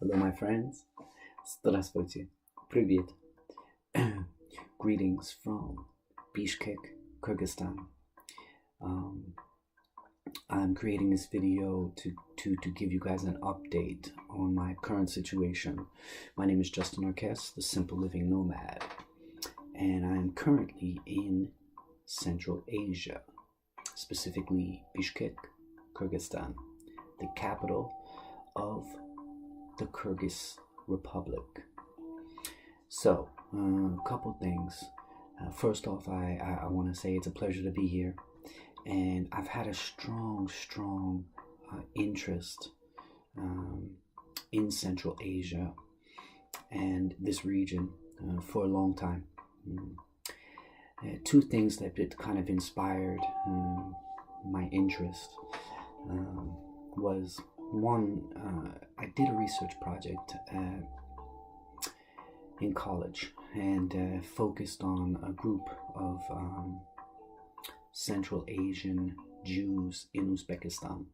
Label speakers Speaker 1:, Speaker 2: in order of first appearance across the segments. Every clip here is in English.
Speaker 1: Hello, my friends. Здравствуйте. Привет. Greetings from Bishkek, Kyrgyzstan. Um, I'm creating this video to give you guys an update on my current situation. My name is Justin Arquez, the Simple Living Nomad, and I'm currently in Central Asia, specifically Bishkek, Kyrgyzstan, the capital of the Kyrgyz Republic. So, a couple things. First off, I want to say it's a pleasure to be here, and I've had a strong interest in Central Asia and this region for a long time. Two things that kind of inspired my interest was one, I did a research project in college and focused on a group of Central Asian Jews in Uzbekistan,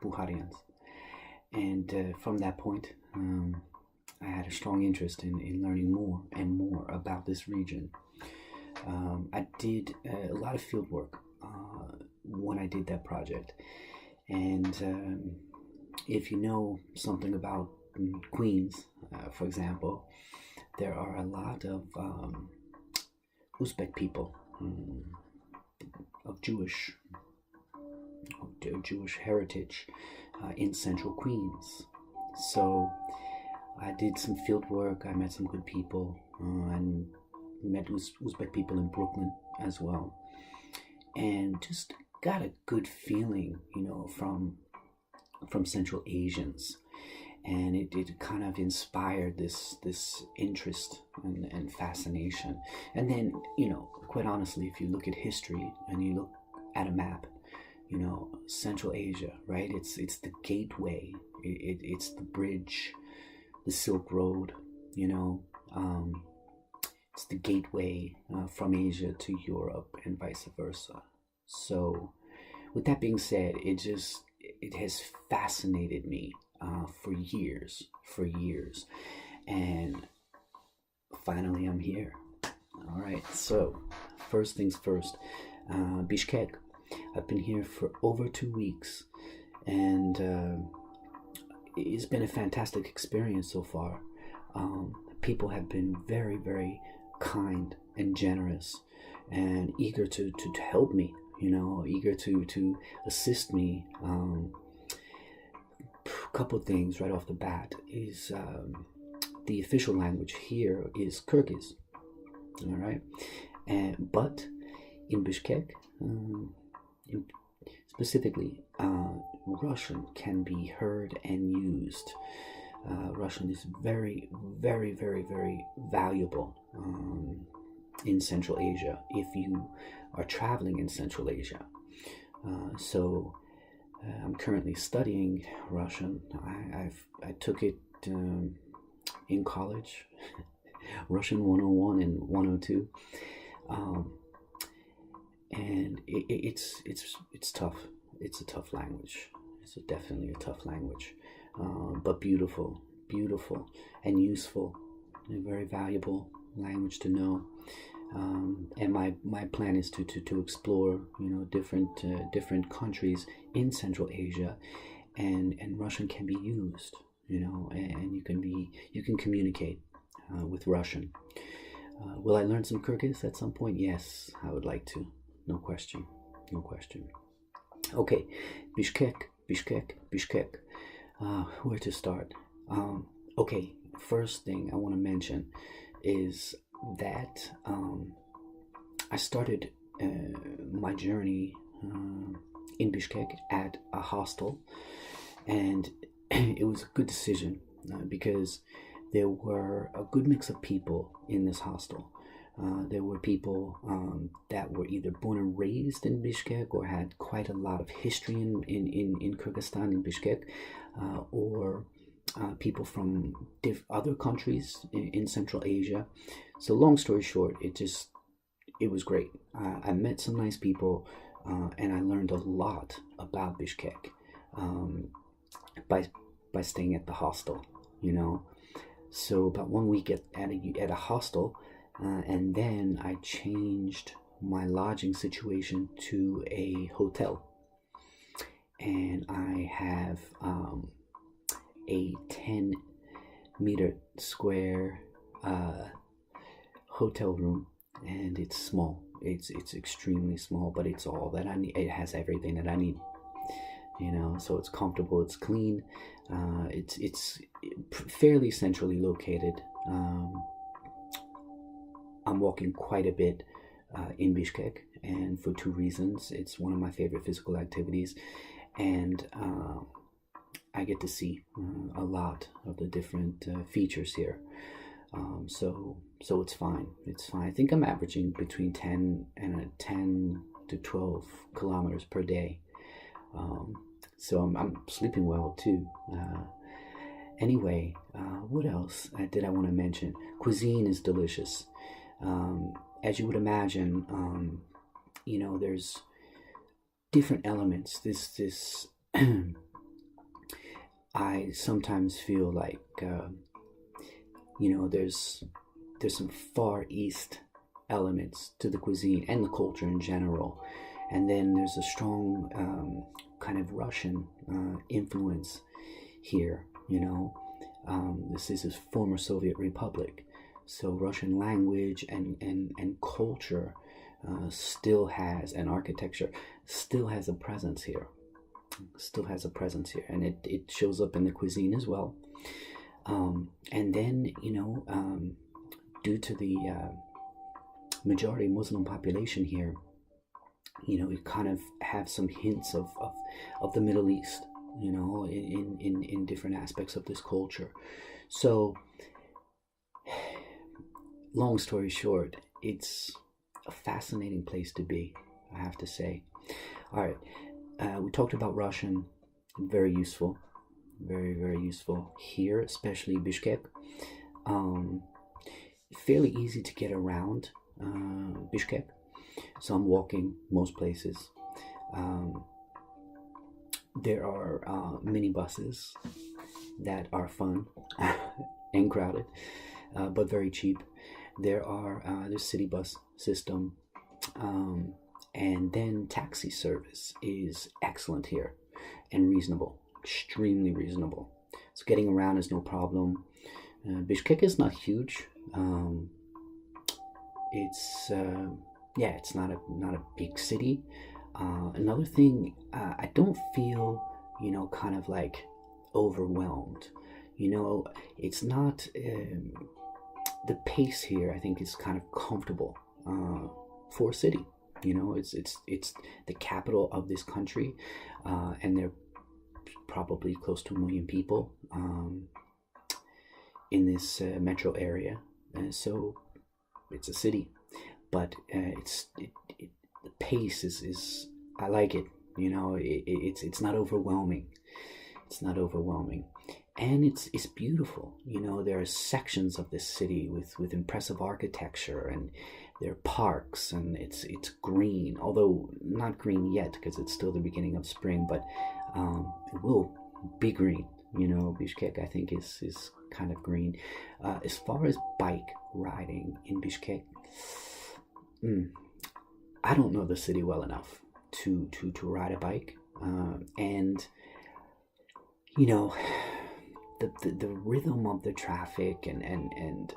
Speaker 1: Bukharians. And from that point, I had a strong interest in learning more and more about this region. I did a lot of field work when I did that project. And if you know something about Queens, for example, there are a lot of Uzbek people of Jewish heritage in Central Queens. So I did some field work. I met some good people and met Uzbek people in Brooklyn as well, and just got a good feeling, from Central Asians, and it kind of inspired this interest and fascination. And then, quite honestly, if you look at history and you look at a map, Central Asia, right? It's the gateway. It's the bridge, the Silk Road. It's the gateway from Asia to Europe and vice versa. So, with that being said, it has fascinated me for years, and finally I'm here. All right, so first things first, Bishkek. I've been here for over 2 weeks, and it's been a fantastic experience so far. People have been very kind and generous and eager to help me, eager to assist me. Couple things right off the bat is the official language here is Kyrgyz. All right, but in Bishkek, specifically, Russian can be heard and used. Russian is very valuable in Central Asia if you are traveling in Central Asia. So I'm currently studying Russian. I took it in college, Russian 101 and 102, and it's tough. It's a tough language. It's definitely a tough language, but beautiful and useful, and a very valuable language to know. And my plan is to explore different countries in Central Asia, and Russian can be used, and you can communicate with Russian. Will I learn some Kyrgyz at some point? Yes, I would like to. No question. Okay, Bishkek. Where to start? Okay, first thing I want to mention is that I started my journey in Bishkek at a hostel, and it was a good decision because there were a good mix of people in this hostel. There were people that were either born and raised in Bishkek or had quite a lot of history in Kyrgyzstan, in Bishkek, or people from other countries in Central Asia. So long story short, it was great. I met some nice people, and I learned a lot about Bishkek by staying at the hostel. you know. So about 1 week at a hostel, and then I changed my lodging situation to a hotel, and I have a 10-meter square hotel room, and it's small. It's extremely small, but it's all that I need. It has everything that I need, you know. So it's comfortable, it's clean, it's fairly centrally located. I'm walking quite a bit in Bishkek, and for two reasons. It's one of my favorite physical activities, and I get to see a lot of the different features here. So it's fine. It's fine. I think I'm averaging between 10 to 12 kilometers per day. So I'm sleeping well too. Anyway, what else did I want to mention? Cuisine is delicious. As you would imagine, you know, there's different elements. This I sometimes feel like, you know, there's some Far East elements to the cuisine and the culture in general, and then there's a strong kind of Russian influence here. You know, this is a former Soviet republic, so Russian language and culture still has, and architecture still has a presence here. And it shows up in the cuisine as well. And then, you know, due to the majority Muslim population here, you know, we kind of have some hints of the Middle East, you know, in different aspects of this culture. So, long story short, it's a fascinating place to be, I have to say. All right, we talked about Russian, very useful, very, very useful here, especially Bishkek. Fairly easy to get around Bishkek, so I'm walking most places. There are minibuses that are fun and crowded, but very cheap. There's city bus system, and then taxi service is excellent here and reasonable, extremely reasonable. So getting around is no problem. Bishkek is not huge. It's it's not a big city. Another thing, I don't feel, you know, kind of like overwhelmed. You know, it's not the pace here. I think is kind of comfortable for a city. You know, it's the capital of this country, and they're probably close to 1 million people in this metro area. So it's a city, but the pace is I like it. You know, it's not overwhelming. It's not overwhelming, and it's beautiful. You know, there are sections of this city with impressive architecture, and there are parks, and it's green, although not green yet because it's still the beginning of spring, but it will be green. You know, Bishkek I think is kind of green. As far as bike riding in Bishkek, I don't know the city well enough to ride a bike, and you know, the rhythm of the traffic and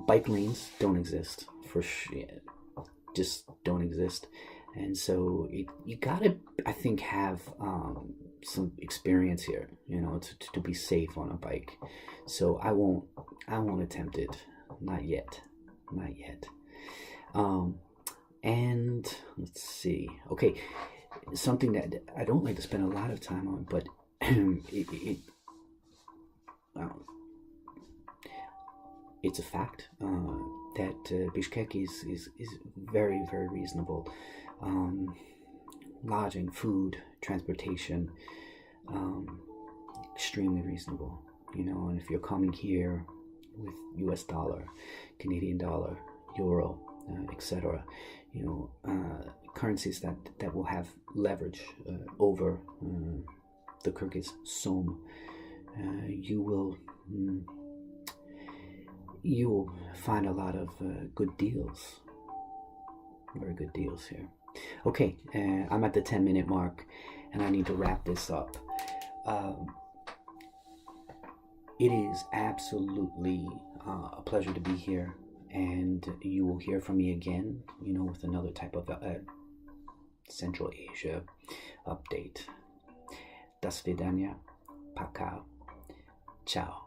Speaker 1: bike lanes don't exist for sure, just don't exist. And so you gotta, I think, have some experience here, you know, to be safe on a bike. So I won't attempt it, not yet. And let's see. Okay, something that I don't like to spend a lot of time on, but it's a fact that Bishkek is very, very reasonable. Lodging, food, transportation, extremely reasonable. You know, and if you're coming here with US dollar, Canadian dollar, euro, etc., you know, currencies that will have leverage over the Kyrgyz som, you will find a lot of good deals, very good deals here. Okay, I'm at the 10-minute mark, and I need to wrap this up. It is absolutely a pleasure to be here, and you will hear from me again, with another type of Central Asia update. До свидания. Пока. Ciao.